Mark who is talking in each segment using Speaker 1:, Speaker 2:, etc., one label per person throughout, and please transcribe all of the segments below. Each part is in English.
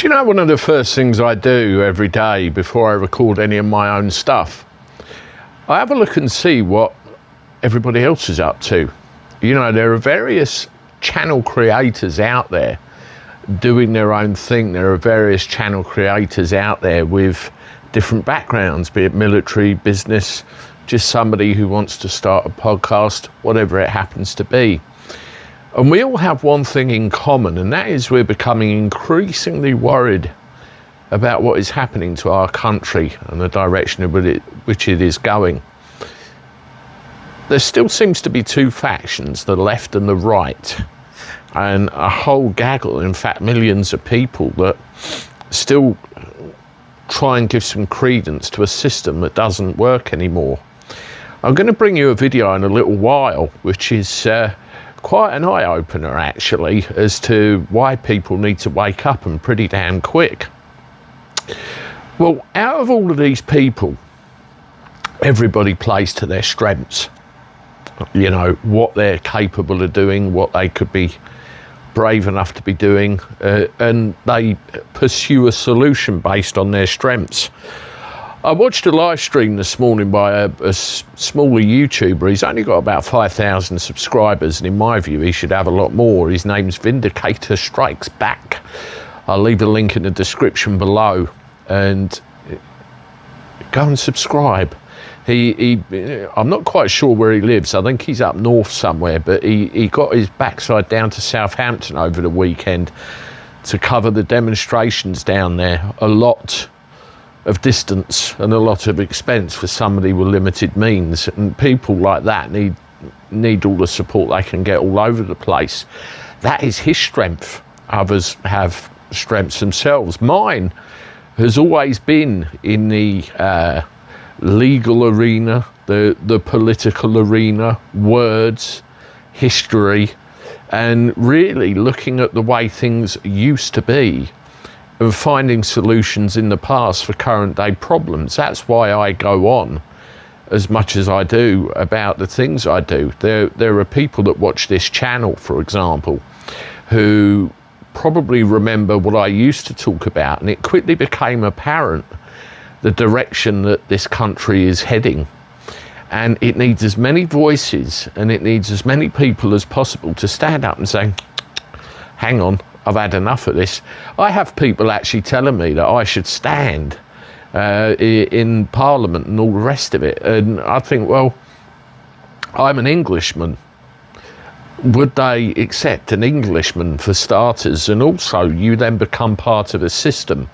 Speaker 1: Do you know one of the first things I do every day before I record any of my own stuff? I have a look and see what everybody else is up to. You know, there are various channel creators out there doing their own thing. There are various channel creators out there with different backgrounds, be it military, business, just somebody who wants to start a podcast, whatever it happens to be. And we all have one thing in common, and that is we're becoming increasingly worried about what is happening to our country and the direction in which it is going. There still seems to be two factions, the left and the right, and a whole gaggle, in fact millions of people that still try and give some credence to a system that doesn't work anymore. I'm going to bring you a video in a little while, which is quite an eye-opener actually, as to why people need to wake up, and pretty damn quick. Well, out of all of these people, everybody plays to their strengths. You know, what they're capable of doing, what they could be brave enough to be doing, and they pursue a solution based on their strengths. I watched a live stream this morning by a smaller YouTuber. He's only got about 5,000 subscribers, and in my view, he should have a lot more. His name's Vindicator Strikes Back. I'll leave a link in the description below, and go and subscribe. I'm not quite sure where he lives. I think he's up north somewhere, but he got his backside down to Southampton over the weekend to cover the demonstrations down there. A lot of distance and a lot of expense for somebody with limited means, and people like that need all the support they can get all over the place. That is his strength. Others have strengths themselves. Mine has always been in the legal arena, the political arena, words, history, and really looking at the way things used to be and finding solutions in the past for current day problems. That's why I go on as much as I do about the things I do. There are people that watch this channel, for example, who probably remember what I used to talk about, and it quickly became apparent the direction that this country is heading. And it needs as many voices and it needs as many people as possible to stand up and say, hang on, I've had enough of this. I have people actually telling me that I should stand in Parliament and all the rest of it. And I think, well, I'm an Englishman. Would they accept an Englishman for starters? And also, you then become part of a system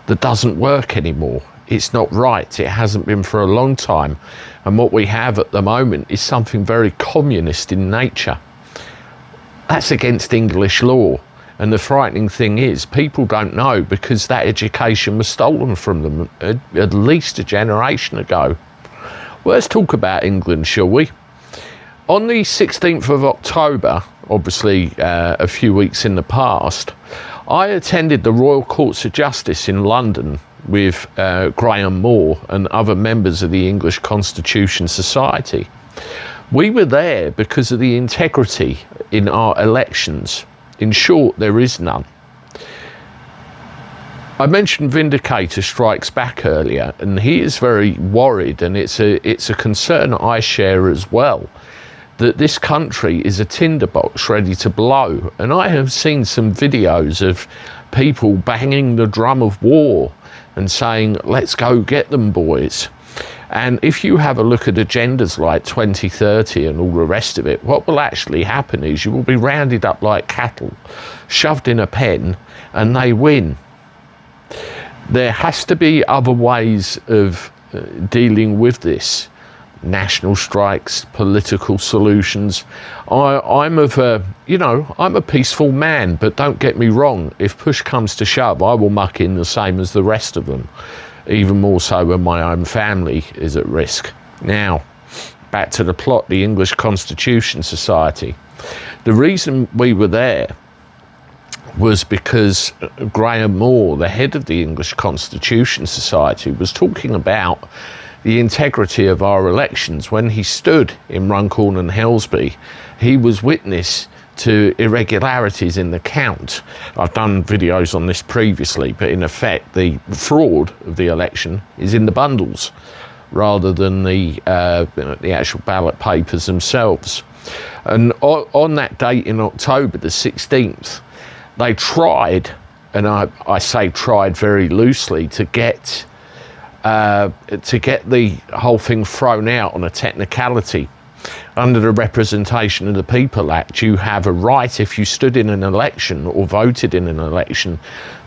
Speaker 1: that doesn't work anymore. It's not right. It hasn't been for a long time. And what we have at the moment is something very communist in nature. That's against English law. And the frightening thing is, people don't know, because that education was stolen from them at least a generation ago. Well, let's talk about England, shall we? On the 16th of October, obviously a few weeks in the past, I attended the Royal Courts of Justice in London with Graham Moore and other members of the English Constitution Society. We were there because of the integrity in our elections. In short, there is none. I mentioned Vindicator Strikes Back earlier, and he is very worried, and it's a concern I share as well, that this country is a tinderbox ready to blow. And I have seen some videos of people banging the drum of war and saying, let's go get them, boys. And if you have a look at agendas like 2030 and all the rest of it, what will actually happen is you will be rounded up like cattle, shoved in a pen, and they win. There has to be other ways of dealing with this. National strikes, political solutions. I'm a peaceful man, but don't get me wrong, if push comes to shove, I will muck in the same as the rest of them, even more so when my own family is at risk. Now, back to the plot, the English Constitution Society. The reason we were there was because Graham Moore, the head of the English Constitution Society, was talking about the integrity of our elections. When he stood in Runcorn and Helsby, he was witness to irregularities in the count. I've done videos on this previously, but in effect the fraud of the election is in the bundles rather than the actual ballot papers themselves. And on that date in October the 16th, they tried, and I say tried very loosely, to get the whole thing thrown out on a technicality. Under the Representation of the People Act, you have a right, if you stood in an election or voted in an election,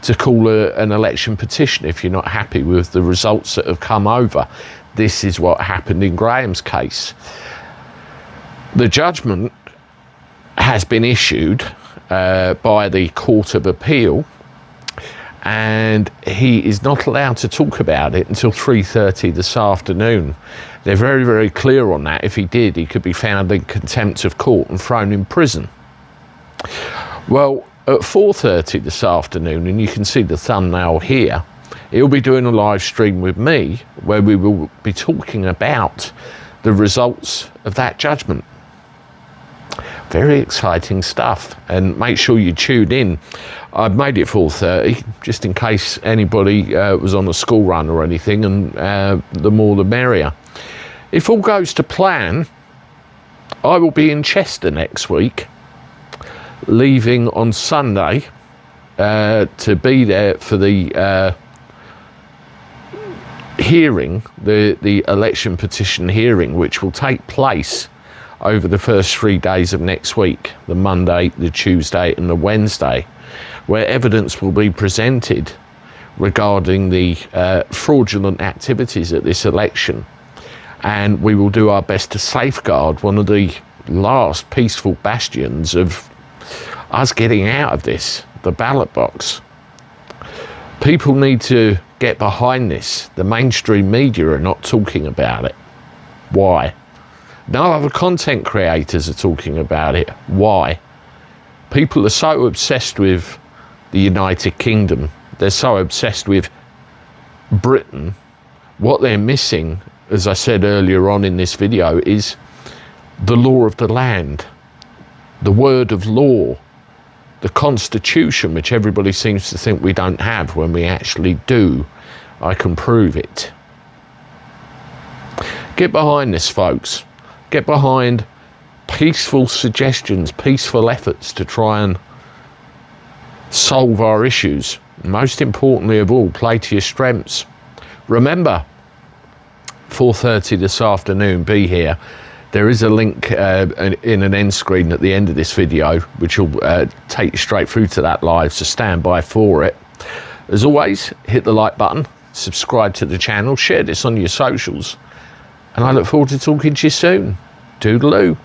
Speaker 1: to call an election petition if you're not happy with the results that have come over. This is what happened in Graham's case. The judgment has been issued by the Court of Appeal, and he is not allowed to talk about it until 3:30 this afternoon. They're very, very clear on that. If he did, he could be found in contempt of court and thrown in prison. Well, at 4:30 this afternoon, and you can see the thumbnail here, he'll be doing a live stream with me where we will be talking about the results of that judgment. Very exciting stuff, and make sure you tune in. I've made it 4:30 just in case anybody was on a school run or anything, and the more the merrier. If all goes to plan, I will be in Chester next week, leaving on Sunday to be there for the hearing, the election petition hearing, which will take place over the first 3 days of next week, the Monday, the Tuesday and the Wednesday, where evidence will be presented regarding the fraudulent activities at this election. And we will do our best to safeguard one of the last peaceful bastions of us getting out of this, the ballot box. People need to get behind this. The mainstream media are not talking about it. Why? No other content creators are talking about it. Why? People are so obsessed with the United Kingdom. They're so obsessed with Britain. What they're missing, as I said earlier on in this video, is the law of the land, the word of law, the Constitution, which everybody seems to think we don't have when we actually do. I can prove it. Get behind this, folks. Get behind peaceful suggestions, peaceful efforts to try and solve our issues. Most importantly of all, play to your strengths. Remember, 4:30 this afternoon, be here. There is a link in an end screen at the end of this video, which will take you straight through to that live, so stand by for it. As always, hit the like button, subscribe to the channel, share this on your socials, and I look forward to talking to you soon. Toodaloo.